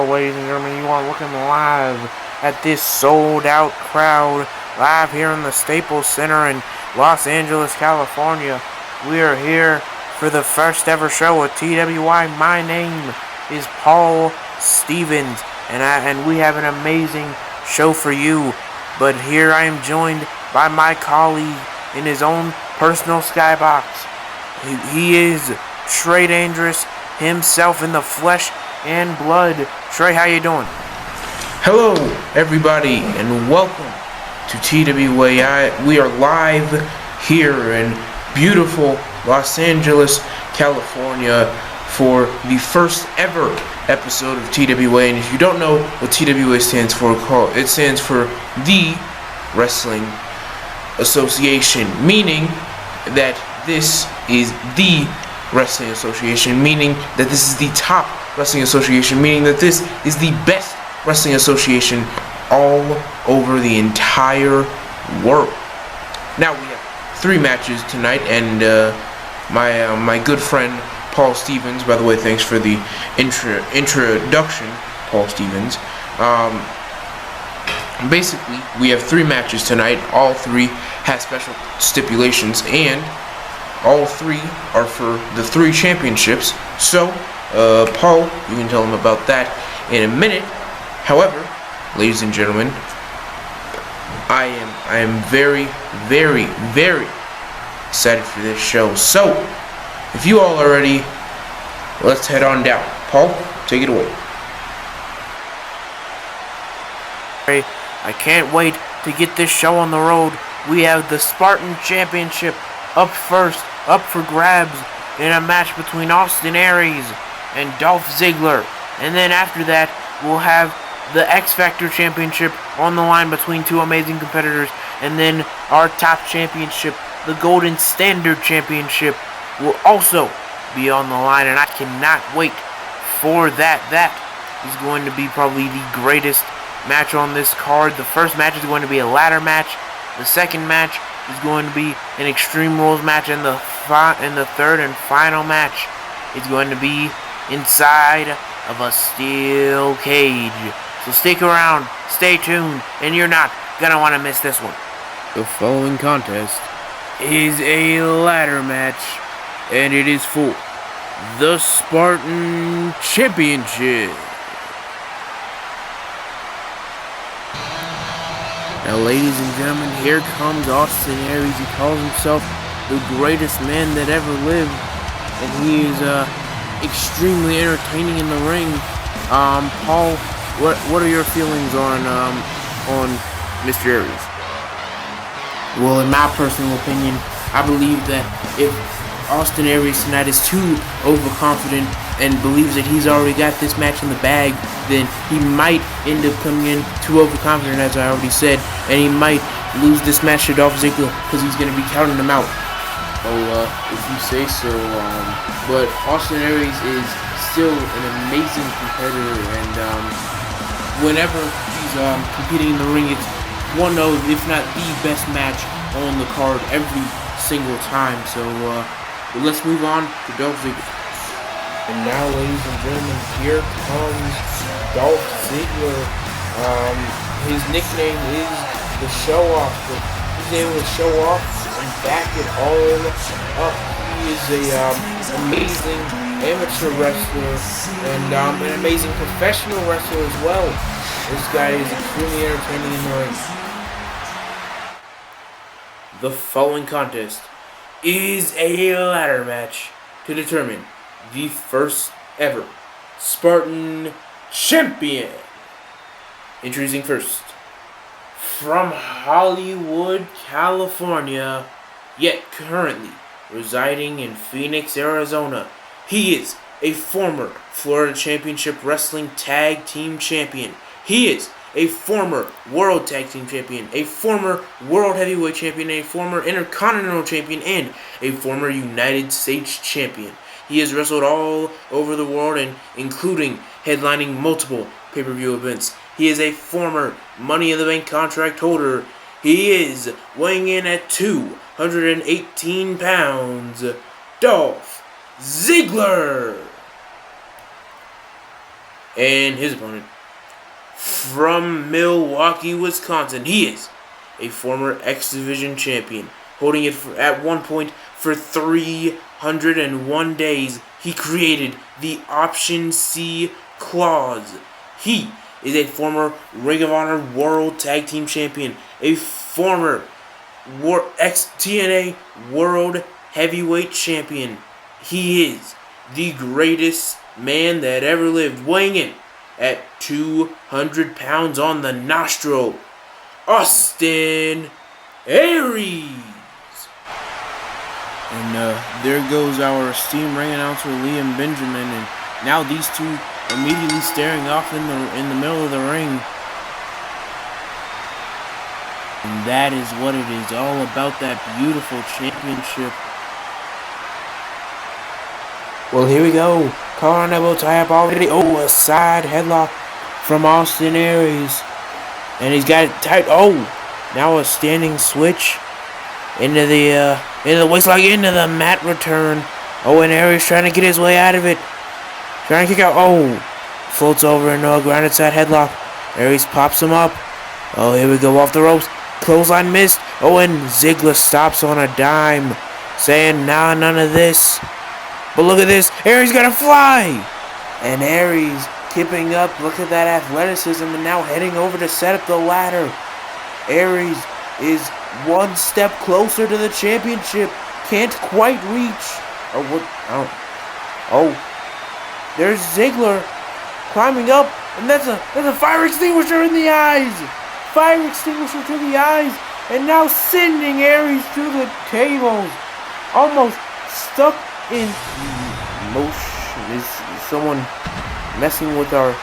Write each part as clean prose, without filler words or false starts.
ladies and gentlemen. You are looking live at this sold-out crowd, live here in the Staples Center in Los Angeles, California. We are here for the first ever show at TWA. My name is Paul Stevens, and we have an amazing show for you. But here I am joined by my colleague in his own personal skybox. He is Trey Dangerous himself in the flesh and blood. Trey, how you doing? Hello, everybody, and welcome to TWA. We are live here in beautiful Los Angeles, California, for the first ever episode of TWA. And if you don't know what TWA stands for, it stands for The Wrestling Association, meaning that this is the Wrestling Association, meaning that this is the top wrestling association, meaning that this is the best wrestling association all over the entire world. Now we have 3 matches tonight, and my good friend Paul Stevens, by the way, thanks for the introduction, Paul Stevens. Basically, we have 3 matches tonight. All 3 have special stipulations, and all 3 are for the 3 championships. So, Paul, you can tell him about that in a minute. However, ladies and gentlemen, I am very, very, very excited for this show. So, if you all are ready, let's head on down. Paul, take it away. I can't wait to get this show on the road. We have the Spartan Championship up first, up for grabs, in a match between Austin Aries and Dolph Ziggler. And then after that, we'll have the X Factor Championship on the line between 2 amazing competitors. And then our top championship, the Golden Standard Championship, will also be on the line. And I cannot wait for that. That is going to be probably the greatest match on this card. The first match is going to be a ladder match. The second match is going to be an Extreme Rules match, and the third and final match is going to be inside of a steel cage. So stick around, stay tuned, and you're not gonna want to miss this one. The following contest is a ladder match, and it is for the Spartan Championship. Now, ladies and gentlemen, here comes Austin Aries. He calls himself the greatest man that ever lived, and he is extremely entertaining in the ring. Paul, what are your feelings on Mr. Aries? Well, in my personal opinion, I believe that if Austin Aries tonight is too overconfident and believes that he's already got this match in the bag, then he might end up coming in too overconfident, as I already said, and he might lose this match to Dolph Ziggler because he's going to be counting him out. Oh, if you say so. But Austin Aries is still an amazing competitor, and whenever he's competing in the ring, it's one of, if not the best match on the card every single time. So let's move on to Dolph Ziggler. And now, ladies and gentlemen, here comes Dolph Ziggler. His nickname is the Show Off, but he's able to show off and back it all up. He is a amazing amateur wrestler and an amazing professional wrestler as well. This guy is extremely entertaining in the ring. The following contest is a ladder match to determine the first ever Spartan Champion. Introducing first, from Hollywood, California, yet currently residing in Phoenix, Arizona, he is a former Florida Championship Wrestling Tag Team Champion. He is a former World Tag Team Champion, a former World Heavyweight Champion, a former Intercontinental Champion, and a former United States Champion. He has wrestled all over the world, and including headlining multiple pay-per-view events. He is a former Money in the Bank contract holder. He is weighing in at 218 pounds, Dolph Ziggler. And his opponent, from Milwaukee, Wisconsin, he is a former X Division champion, holding it at one point for 301 days. He created the Option C clause. He is a former Ring of Honor World Tag Team Champion, a former TNA World Heavyweight Champion. He is the greatest man that ever lived, weighing in at 200 pounds on the nostril, Austin Aries. And there goes our esteemed ring announcer Liam Benjamin, and now these two immediately staring off in the middle of the ring. And that is what it is all about, that beautiful championship. Well, here we go. Collar on elbow tie up already. Oh, a side headlock from Austin Aries. And he's got it tight. Oh, now a standing switch into the waistlock, into the mat return. Oh, and Aries trying to get his way out of it. Trying to kick out. Oh, floats over into a grounded side headlock. Aries pops him up. Oh, here we go, off the ropes. Clothesline missed. Oh, and Ziggler stops on a dime, saying, nah, none of this. But look at this. Aries got to fly. And Aries keeping up. Look at that athleticism, and now heading over to set up the ladder. Aries is one step closer to the championship. Can't quite reach. Oh, what? Oh, there's Ziggler climbing up, and there's a fire extinguisher in the eyes. Fire extinguisher to the eyes, and now sending Aries through the tables. Almost stuck in motion. Is someone messing with our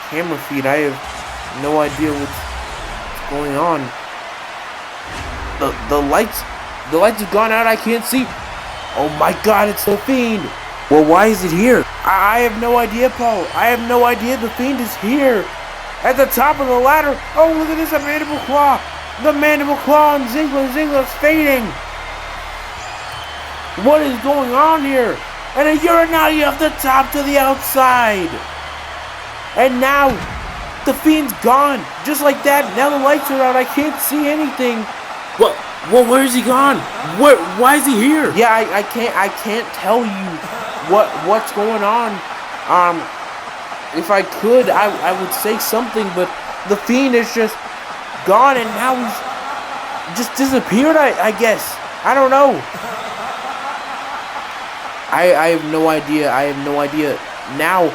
camera feed? I have no idea what's going on. The lights have gone out. I can't see. Oh my God, it's the Fiend. Well, why is it here? I have no idea, Paul. I have no idea. The Fiend is here at the top of the ladder. Oh, look at this, a mandible claw. The mandible claw on Ziggler. Ziggler's fading. What is going on here? And a Uranagi off the top to the outside. And now, the Fiend's gone. Just like that. Now the lights are out. I can't see anything. Well, where is he gone? Why is he here? Yeah, I can't tell you what's going on. If I could, I would say something, but the Fiend is just gone, and now he's just disappeared, I guess. I don't know. I have no idea. I have no idea. Now,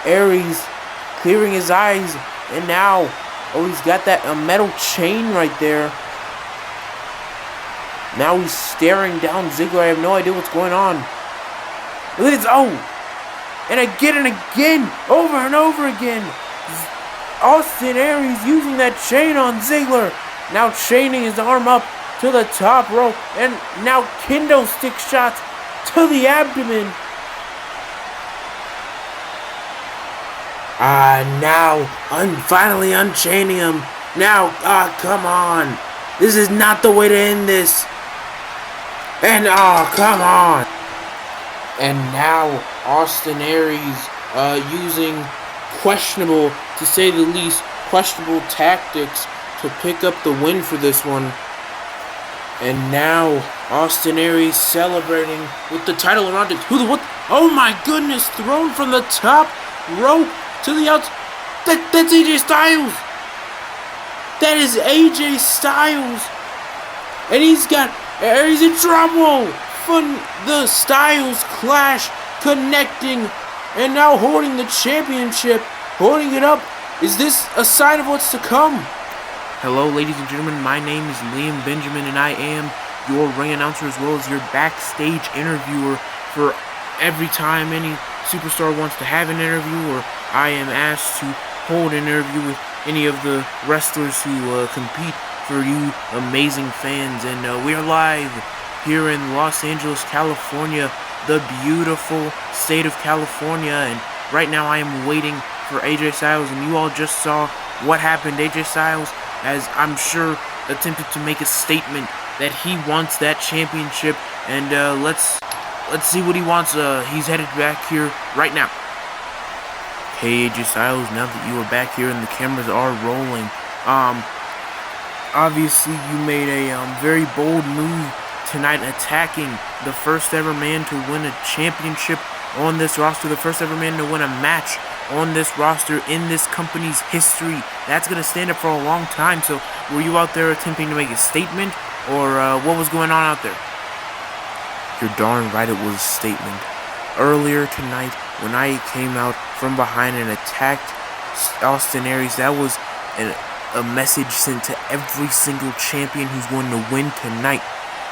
Aries clearing his eyes, and now, oh, he's got that metal chain right there. Now he's staring down Ziggler. I have no idea what's going on. Look at this. Oh! And again, over and over again. Austin Aries using that chain on Ziggler. Now chaining his arm up to the top rope. And now kendo stick shots to the abdomen. Now, finally unchaining him. Now, come on. This is not the way to end this. And, come on. And now, Austin Aries, using questionable, to say the least, questionable tactics to pick up the win for this one. And now, Austin Aries celebrating with the title around it. What? Oh my goodness, thrown from the top rope to the outside. That's AJ Styles. That is AJ Styles. And he's got Aries in trouble. From the Styles clash, connecting, and now holding the championship, holding it up. Is this a sign of what's to come? Hello, ladies and gentlemen. My name is Liam Benjamin, and I am your ring announcer as well as your backstage interviewer for every time any superstar wants to have an interview, or I am asked to hold an interview with any of the wrestlers who compete for you amazing fans. And we are live here in Los Angeles, California, the beautiful state of California. And right now I am waiting for AJ Styles, and you all just saw what happened. AJ Styles, as I'm sure, attempted to make a statement that he wants that championship, and let's see what he wants. He's headed back here right now. Hey AJ Styles, now that you are back here and the cameras are rolling, obviously you made a very bold move tonight, attacking the first ever man to win a championship on this roster, the first ever man to win a match on this roster in this company's history. That's going to stand up for a long time. So were you out there attempting to make a statement, or what was going on out there? You're darn right it was a statement. Earlier tonight, when I came out from behind and attacked Austin Aries, that was a message sent to every single champion who's going to win tonight,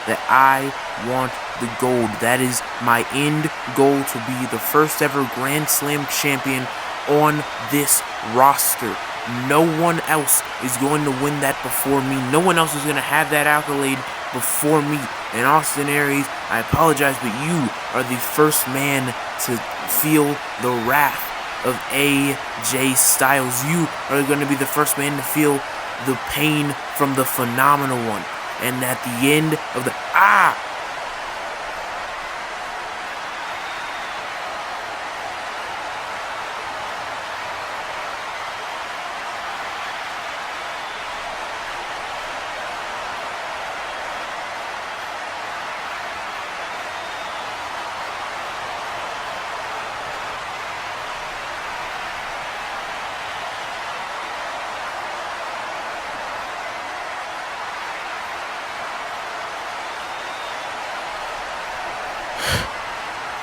that I want the gold. That is my end goal, to be the first ever Grand Slam champion on this roster. No one else is going to win that before me. No one else is going to have that accolade before me. And Austin Aries, I apologize, but you are the first man to feel the wrath of AJ Styles. You are going to be the first man to feel the pain from the Phenomenal One. And at the end of the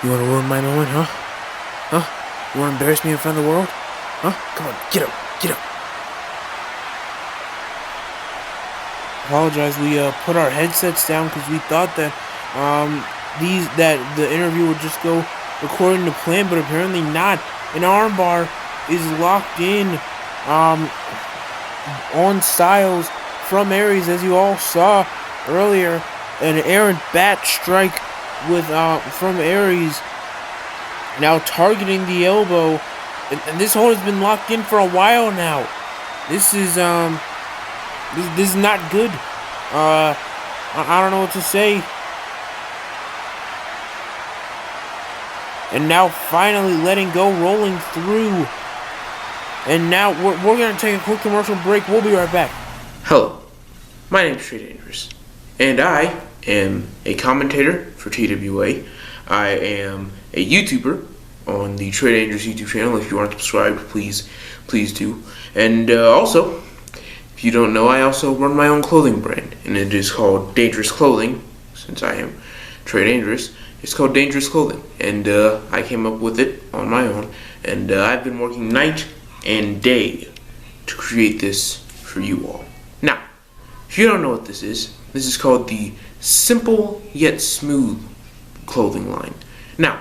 You want to ruin my moment, huh? Huh? You want to embarrass me in front of the world? Huh? Come on, get up, get up. Apologize, we put our headsets down because we thought that the interview would just go according to plan, but apparently not. An armbar is locked in on Styles from Aries, as you all saw earlier. An errant bat strike with from Aries, now targeting the elbow, and this hold has been locked in for a while now. This is this is not good. I don't know what to say. And now finally letting go, rolling through. And now we're gonna take a quick commercial break. We'll be right back. Hello, my name is Trey Dangerous, and I am a commentator for TWA. I am a YouTuber on the Trey Dangerous YouTube channel. If you aren't subscribed, please do. And also, if you don't know, I also run my own clothing brand, and it is called Dangerous Clothing. Since I am Trey Dangerous, it's called Dangerous Clothing, and I came up with it on my own, and I've been working night and day to create this for you all. Now, if you don't know what this is called the Simple Yet Smooth clothing line. Now,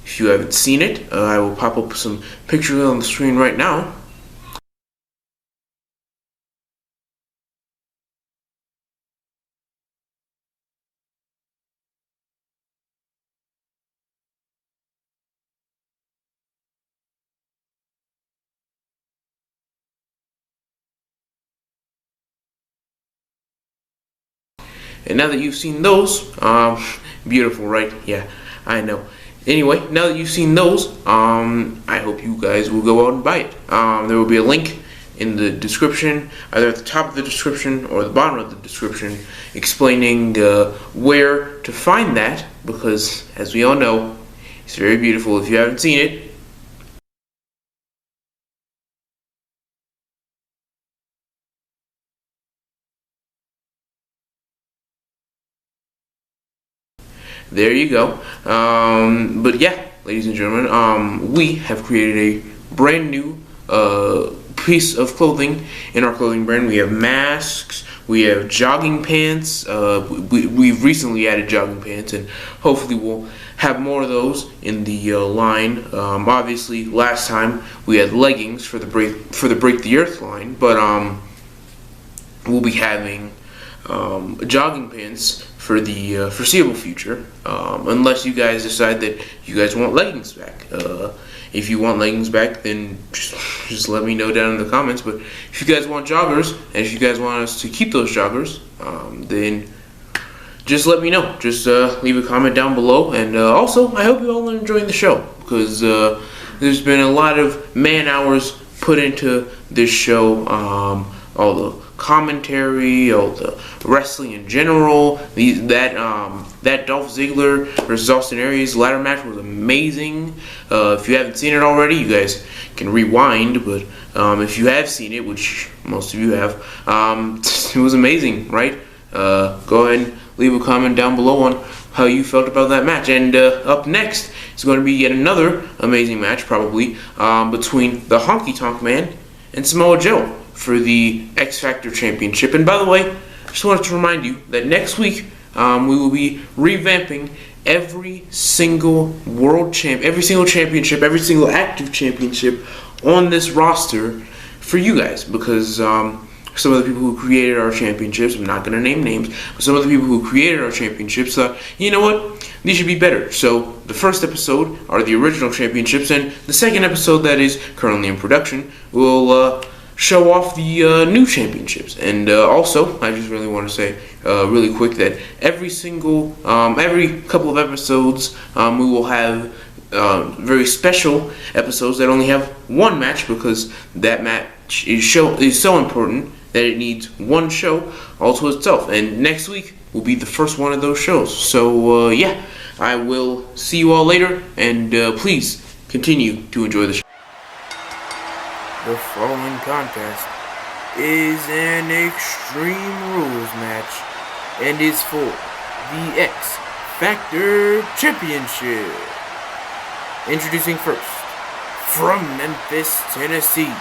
if you haven't seen it, I will pop up some pictures on the screen right now. And now that you've seen those, beautiful, right? Yeah, I know. Anyway, now that you've seen those, I hope you guys will go out and buy it. There will be a link in the description, either at the top of the description or the bottom of the description, explaining where to find that, because as we all know, it's very beautiful. If you haven't seen it, there you go. But yeah, ladies and gentlemen, we have created a brand new piece of clothing in our clothing brand. We have masks, we have jogging pants. We've recently added jogging pants, and hopefully we'll have more of those in the line. Obviously, last time we had leggings for the Break the Earth line, but we'll be having jogging pants for the foreseeable future, unless you guys decide that you guys want leggings back. If you want leggings back, then just let me know down in the comments. But if you guys want joggers, and if you guys want us to keep those joggers, then just let me know. Just leave a comment down below. And also, I hope you all are enjoying the show, because There's been a lot of man hours put into this show. All the commentary, all the wrestling in general. That Dolph Ziggler versus Austin Aries ladder match was amazing. If you haven't seen it already, you guys can rewind. But if you have seen it, which most of you have, it was amazing, right? Go ahead and leave a comment down below on how you felt about that match. And up next is going to be yet another amazing match, probably, between the Honky Tonk Man and Samoa Joe for the X Factor Championship. And by the way, just wanted to remind you that next week we will be revamping every single championship, every single active championship on this roster for you guys, because some of the people who created our championships, I'm not going to name names, but some of the people who created our championships thought, you know what, these should be better. So the first episode are the original championships, and the second episode that is currently in production will show off the new championships. And also, I just really want to say really quick that every couple of episodes we will have very special episodes that only have one match, because that match is so important that it needs one show all to itself. And next week will be the first one of those shows. So yeah, I will see you all later, and please continue to enjoy the show. The following contest is an Extreme Rules match and is for the X Factor Championship. Introducing first, from Memphis, Tennessee,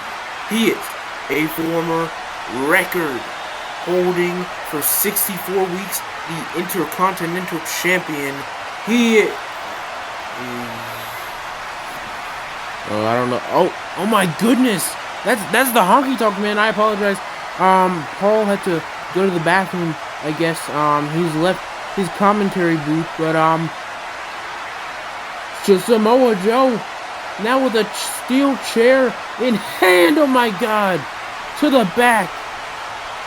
he is a former record holding for 64 weeks the Intercontinental Champion. I don't know. Oh my goodness! That's the Honky Tonk Man. I apologize. Paul had to go to the bathroom, I guess. He's left his commentary booth, but to Samoa Joe, now with a steel chair in hand. Oh my God! To the back,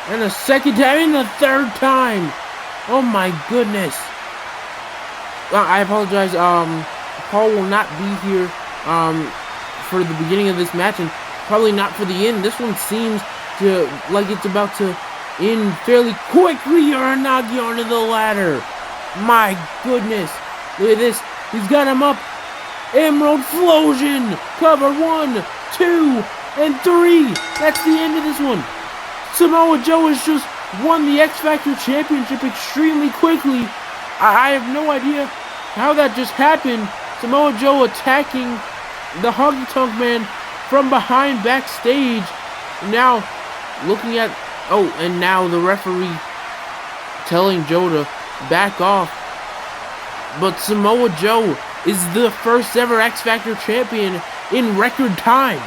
and a second time, and the third time. Oh my goodness! I apologize. Paul will not be here for the beginning of this match, and probably not for the end. This one seems like it's about to end fairly quickly. Uranagi onto the ladder. My goodness. Look at this. He's got him up. Emerald Flosion. Cover 1, 2, and 3. That's the end of this one. Samoa Joe has just won the X Factor Championship extremely quickly. I have no idea how that just happened. Samoa Joe attacking the Honky Tonk Man from behind backstage. Now looking at, and now the referee telling Joe to back off. But Samoa Joe is the first ever X Factor champion in record time.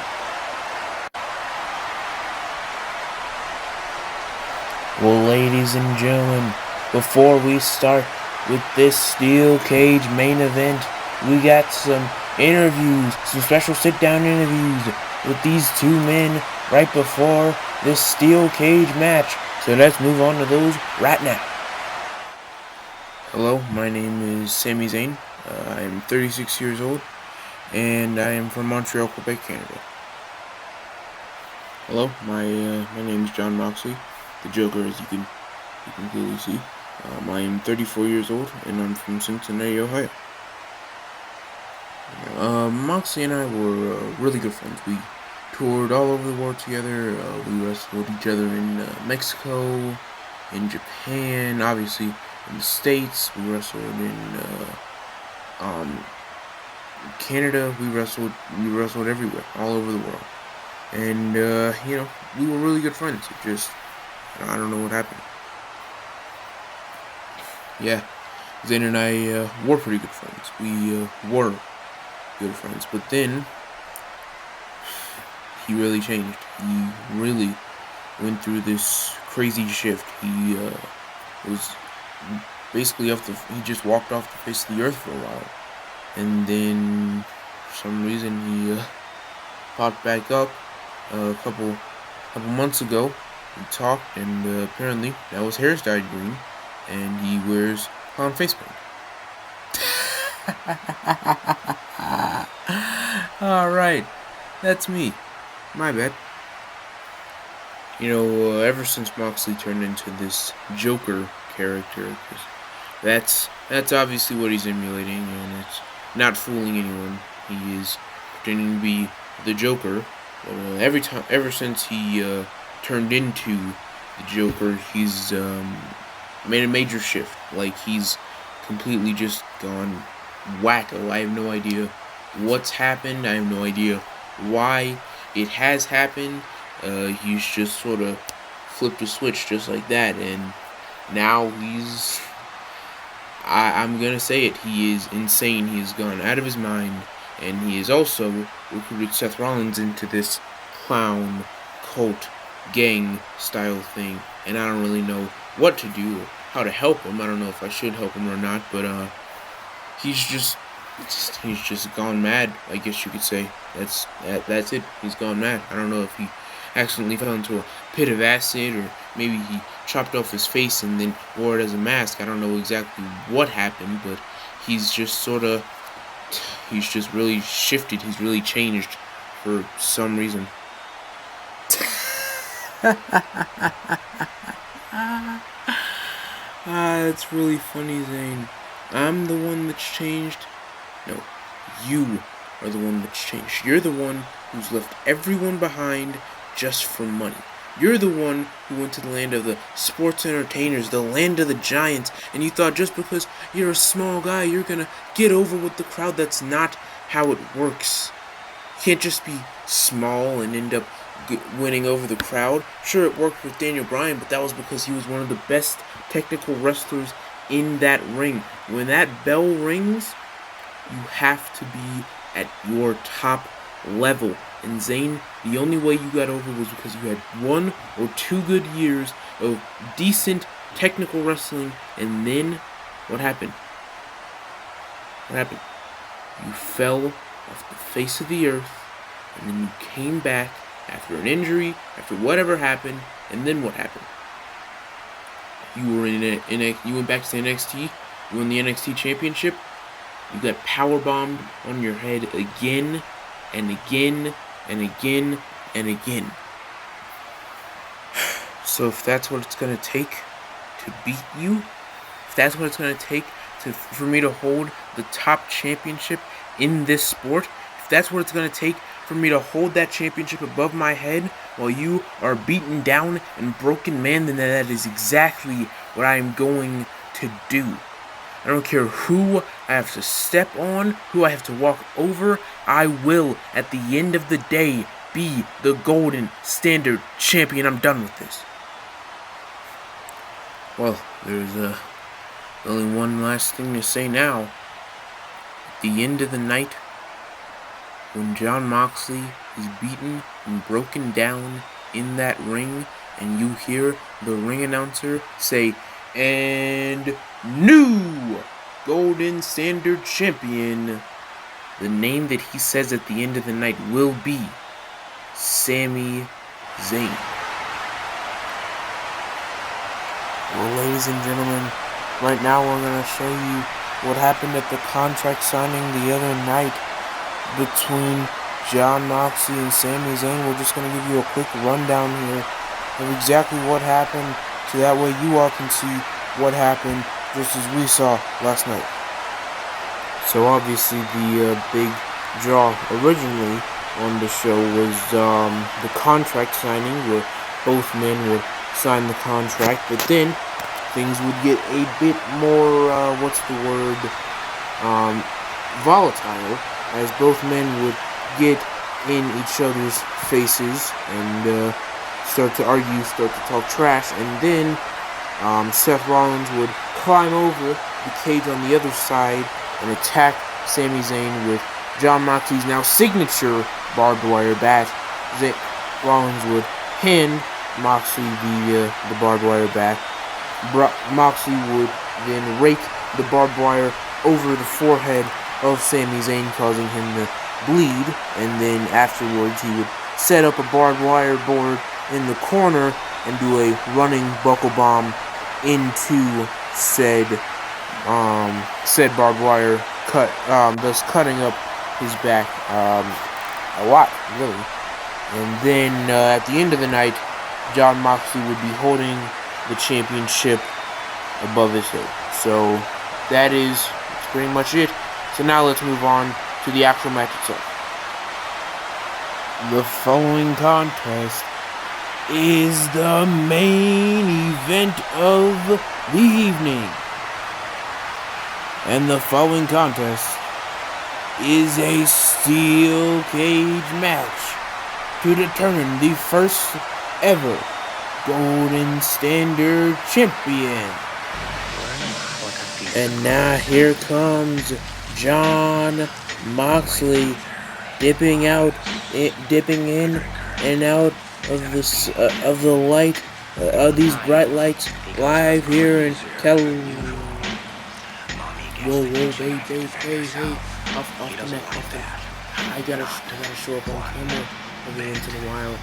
Well, ladies and gentlemen, before we start with this steel cage main event, we got some interviews, some special sit-down interviews with these two men right before this steel cage match. So let's move on to those right now. Hello, my name is Sami Zayn. I am 36 years old, and I am from Montreal, Quebec, Canada. Hello, my name is John Moxley, the Joker, as you can clearly see. I am 34 years old, and I'm from Cincinnati, Ohio. Moxley and I were really good friends. We toured all over the world together. We wrestled each other in Mexico, in Japan, obviously in the States. We wrestled in Canada. We wrestled everywhere, all over the world. And we were really good friends. It just, I don't know what happened. Yeah, Zayn and I were pretty good friends. We were good friends, but then he really changed. He really went through this crazy shift. He was basically he just walked off the face of the earth for a while, and then for some reason he popped back up a couple months ago. We talked, and apparently now his hair's dyed green, and he wears clown face paint. Alright, that's me. My bad. Ever since Moxley turned into this Joker character, 'cause that's obviously what he's emulating, and it's not fooling anyone. He is pretending to be the Joker. But ever since he turned into the Joker, he's made a major shift. Like, he's completely just gone wacko. I have no idea what's happened. I have no idea why it has happened. He's just sort of flipped a switch just like that, and now I'm gonna say it, he is insane. He has gone out of his mind, and he has also recruited Seth Rollins into this clown cult gang style thing, and I don't really know what to do or how to help him. I don't know if I should help him or not, but he's just gone mad, I guess you could say. That's it. He's gone mad. I don't know if he accidentally fell into a pit of acid, or maybe he chopped off his face and then wore it as a mask. I don't know exactly what happened, but he's just really shifted. He's really changed for some reason. That's really funny, Zane. I'm the one that's changed? No, you are the one that's changed. You're the one who's left everyone behind just for money. You're the one who went to the land of the sports entertainers, the land of the giants, and you thought just because you're a small guy, you're gonna get over with the crowd. That's not how it works. You can't just be small and end up winning over the crowd. Sure, it worked with Daniel Bryan, but that was because he was one of the best technical wrestlers in that ring. When that bell rings, you have to be at your top level. And Zayn, the only way you got over was because you had 1 or 2 good years of decent technical wrestling, and then what happened? What happened? You fell off the face of the earth, and then you came back after an injury, after whatever happened, and then what happened? You went back to NXT, you won the NXT championship, you got powerbombed on your head again and again and again and again. So if that's what it's gonna take to beat you, if that's what it's gonna take for me to hold the top championship in this sport, if that's what it's gonna take for me to hold that championship above my head while you are beaten down and broken man, then that is exactly what I am going to do. I don't care who I have to step on, who I have to walk over. I will, at the end of the day, be the golden standard champion. I'm done with this. Well, there's only one last thing to say now. At the end of the night, when Jon Moxley is beaten and broken down in that ring, and you hear the ring announcer say, "And new Golden Standard Champion," the name that he says at the end of the night will be Sami Zayn. Well, ladies and gentlemen, right now we're going to show you what happened at the contract signing the other night between Jon Moxley and Sami Zayn. We're just going to give you a quick rundown here of exactly what happened, so that way you all can see what happened just as we saw last night. So obviously the big draw originally on the show was the contract signing, where both men would sign the contract, but then things would get a bit more, volatile, as both men would get in each other's faces and start to argue, start to talk trash, and then Seth Rollins would climb over the cage on the other side and attack Sami Zayn with Jon Moxley's now signature barbed wire bat. Rollins would hand Moxley the barbed wire bat. Moxley would then rake the barbed wire over the forehead of Sami Zayn, causing him to bleed, and then afterwards he would set up a barbed wire board in the corner and do a running buckle bomb into said barbed wire cut, thus cutting up his back a lot, really. And then at the end of the night, Jon Moxley would be holding the championship above his head. So that's pretty much it. So now let's move on to the actual match itself. The following contest is the main event of the evening. And the following contest is a steel cage match to determine the first ever Golden Standard Champion. And now here comes Jon Moxley dipping in and out of the light of these bright lights live here in California. Whoa, hey, off the net. I gotta show up on camera every once in a while.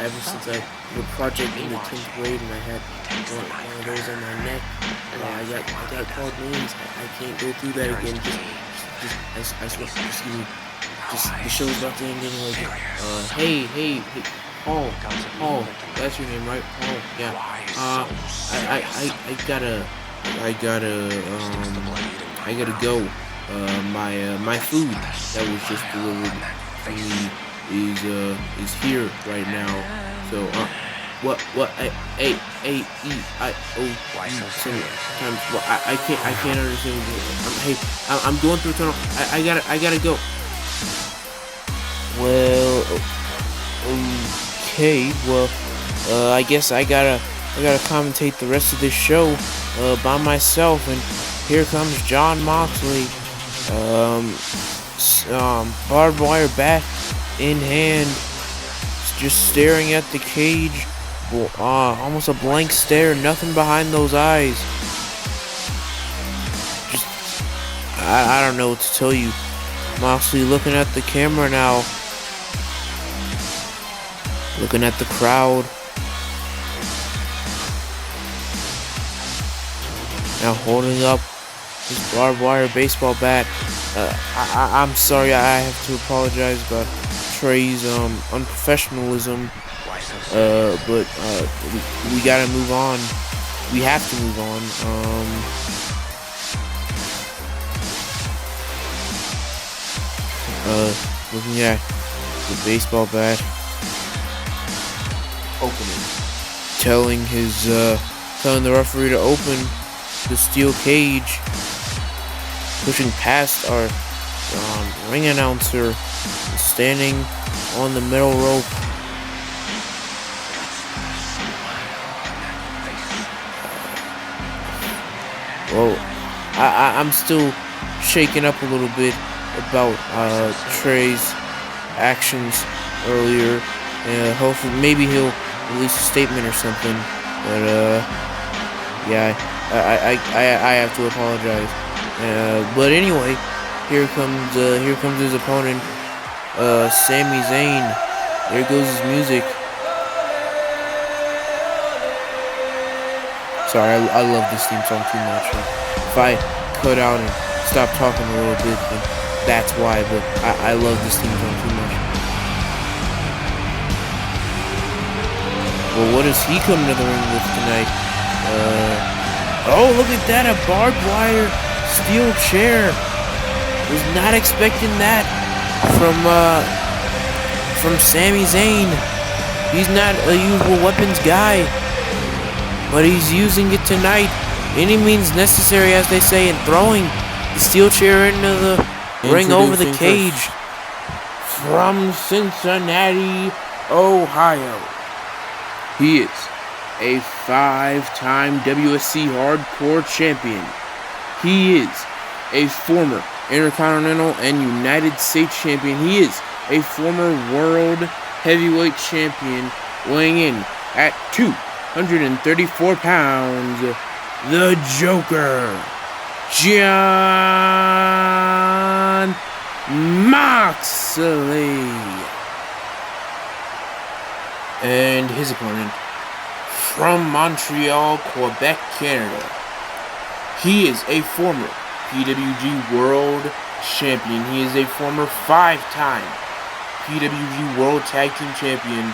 Ever since I did a project in the 10th grade and I had one of those on my neck, I got called names. I can't go through that again. I swear, just the show's about to end anyway. Hey, Paul, that's your name, right? Paul, yeah. I gotta go. My food that was just delivered to me is here right now. So sometimes I can't understand. I'm going through a tunnel. I gotta go. Well, okay. Well, I guess I gotta commentate the rest of this show by myself. And here comes Jon Moxley, barbed wire bat in hand, just staring at the cage, almost a blank stare, nothing behind those eyes. Just, I don't know what to tell you. Moxley looking at the camera now, looking at the crowd. Now holding up his barbed wire baseball bat. I'm sorry, I have to apologize about Trey's unprofessionalism. But we gotta move on. We have to move on. Looking at the baseball bat, opening, telling the referee to open the steel cage, pushing past our ring announcer, standing on the metal rope. Well, I'm still shaken up a little bit about Trey's actions earlier. Hopefully, maybe he'll release a statement or something. But yeah, I have to apologize. But anyway, here comes his opponent, Sami Zayn. There goes his music. Sorry, I love this theme song too much. If I cut out and stop talking a little bit, then that's why. But I love this theme song too much. Well, what does he come to the ring with tonight? Oh, look at that, a barbed wire steel chair. Was not expecting that from Sami Zayn. He's not a usual weapons guy, but he's using it tonight. Any means necessary, as they say, and throwing the steel chair into the ring over the cage. From Cincinnati, Ohio, he is a 5-time WSC Hardcore Champion. He is a former Intercontinental and United States Champion. He is a former World Heavyweight Champion, weighing in at 234 pounds. The Joker, Jon Moxley. And his opponent, from Montreal, Quebec, Canada. He is a former PWG World champion. He is a former 5-time PWG World Tag Team Champion,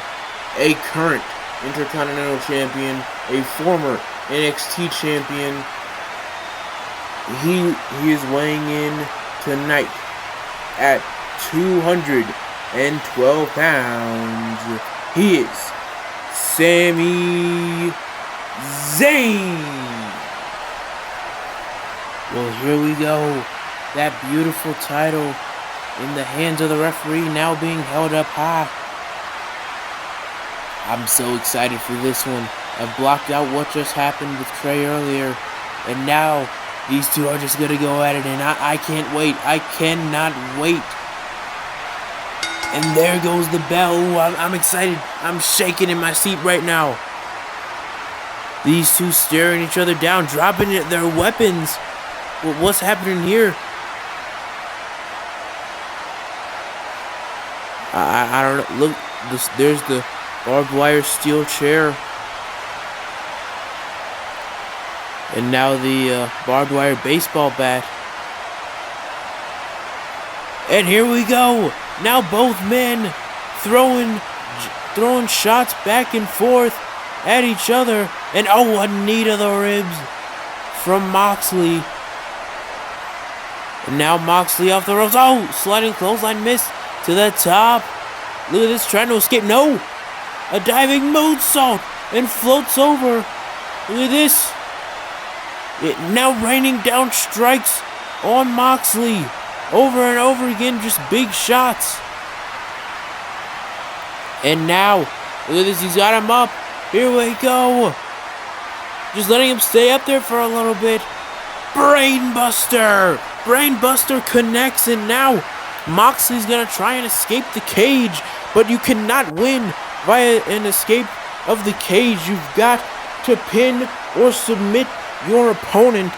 a current Intercontinental Champion, a former NXT Champion. He is weighing in tonight at 212 pounds. He is Sami Zayn. Well, here we go. That beautiful title in the hands of the referee, now being held up high. I'm so excited for this one. I've blocked out what just happened with Trey earlier, and now these two are just gonna go at it, and I can't wait. I cannot wait. And there goes the bell. Ooh, I'm excited. I'm shaking in my seat right now. These two staring each other down, dropping their weapons. What's happening here? I don't know. Look, there's the barbed wire steel chair. And now the barbed wire baseball bat. And here we go. Now both men throwing shots back and forth at each other. And oh, a knee to the ribs from Moxley. And now Moxley off the ropes. Oh, sliding clothesline miss to the top. Look at this, trying to escape. No! A diving moonsault and floats over. Look at this. It now raining down strikes on Moxley. Over and over again, just big shots. And now, look at this, he's got him up. Here we go. Just letting him stay up there for a little bit. Brainbuster! Brainbuster connects, and now Moxley's gonna try and escape the cage, but you cannot win via an escape of the cage. You've got to pin or submit your opponent.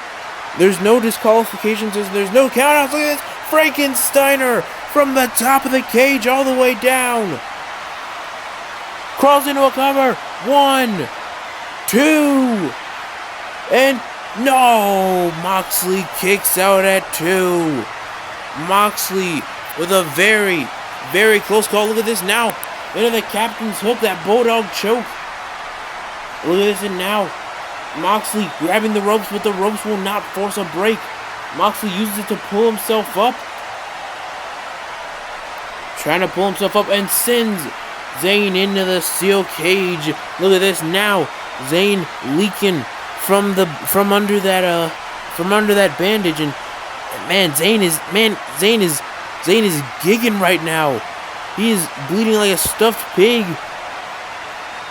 There's no disqualifications, there's no countouts. Look at this, Frankensteiner from the top of the cage all the way down. Crawls into a cover. 1, 2, and no! Moxley kicks out at 2. Moxley with a very, very close call. Look at this now. Into the captain's hook, that bulldog choke. Look at this, and now Moxley grabbing the ropes, but the ropes will not force a break. Moxley uses it to pull himself up. Trying to pull himself up and sends Zayn into the steel cage. Look at this now. Zayn leaking from under that bandage, and man, Zayn is gigging right now. He is bleeding like a stuffed pig.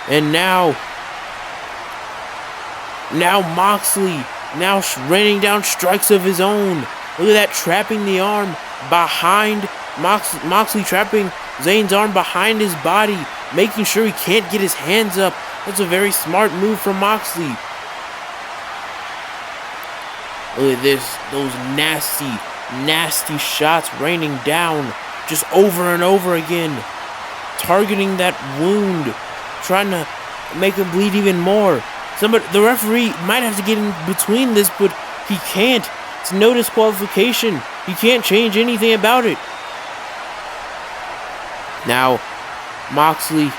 And now Moxley raining down strikes of his own. Look at that, trapping the arm behind Moxley trapping Zayn's arm behind his body, making sure he can't get his hands up. That's a very smart move from Moxley. Look at this, those nasty, nasty shots raining down just over and over again, targeting that wound, trying to make him bleed even more. The referee might have to get in between this, but he can't. It's no disqualification. He can't change anything about it. Now, Moxley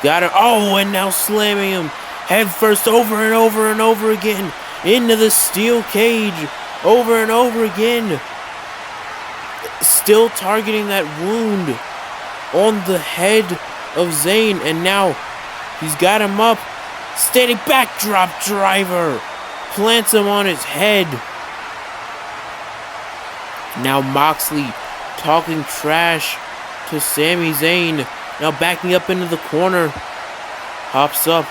got it. Oh, and now slamming him head first over and over and over again into the steel cage. Over and over again. Still targeting that wound on the head of Zayn. And now he's got him up. Standing backdrop driver. Plants him on his head. Now Moxley talking trash to Sami Zayn. Now backing up into the corner. Hops up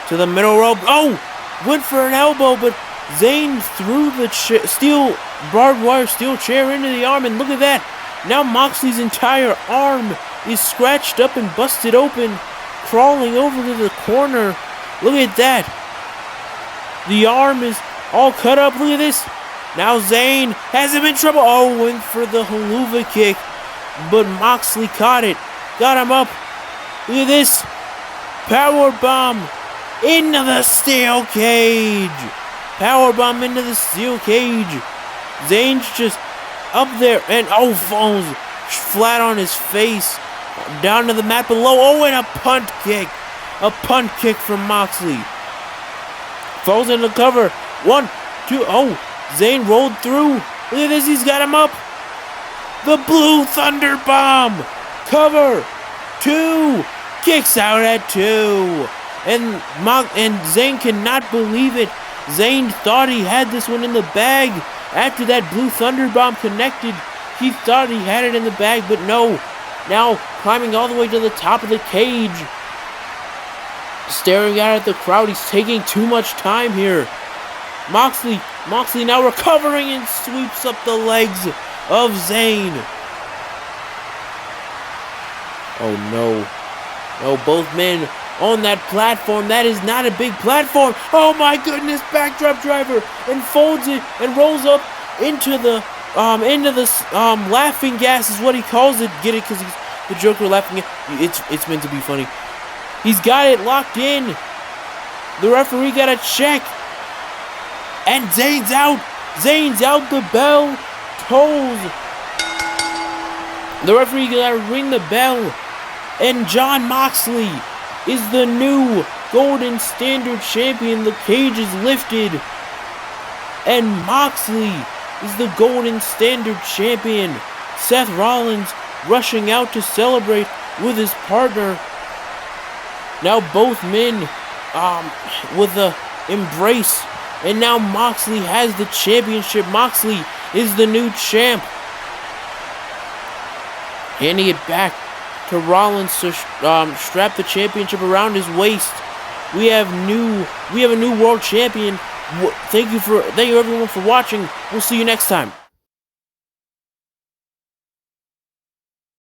to the middle rope. Oh! Went for an elbow, but Zayn threw the barbed wire steel chair into the arm. And look at that. Now Moxley's entire arm is scratched up and busted open. Crawling over to the corner. Look at that. The arm is all cut up. Look at this. Now Zayn has him in trouble. Oh, went for the haluva kick. But Moxley caught it. Got him up. Look at this. Powerbomb into the steel cage. Powerbomb into the steel cage. Zayn's just up there and falls flat on his face down to the mat below. Oh, and a punt kick. A punt kick from Moxley. Falls into cover. 1, 2. Oh, Zayn rolled through. Look at this. He's got him up. The Blue Thunder Bomb. Cover. 2. Kicks out at 2. And Zayn cannot believe it. Zayn thought he had this one in the bag. After that Blue Thunder Bomb connected, he thought he had it in the bag, but no. Now climbing all the way to the top of the cage. Staring out at the crowd. He's taking too much time here. Moxley now recovering and sweeps up the legs of Zayn. Oh no. No, both men on that platform. That is not a big platform. Oh my goodness, backdrop driver, and folds it and rolls up into the laughing gas is what he calls it. Get it? Because he's the Joker laughing. It's meant to be funny. He's got it locked in. The referee got a check. And Zayn's out. Zayn's out. The bell tolls. The referee got to ring the bell. And Jon Moxley is the new Golden Standard Champion. The cage is lifted. And Moxley is the Golden Standard Champion. Seth Rollins rushing out to celebrate with his partner. Now both men with a embrace. And now Moxley has the championship. Moxley is the new champ. Handing it back to Rollins to strap the championship around his waist. We have a new world champion. Thank you everyone for watching. We'll see you next time.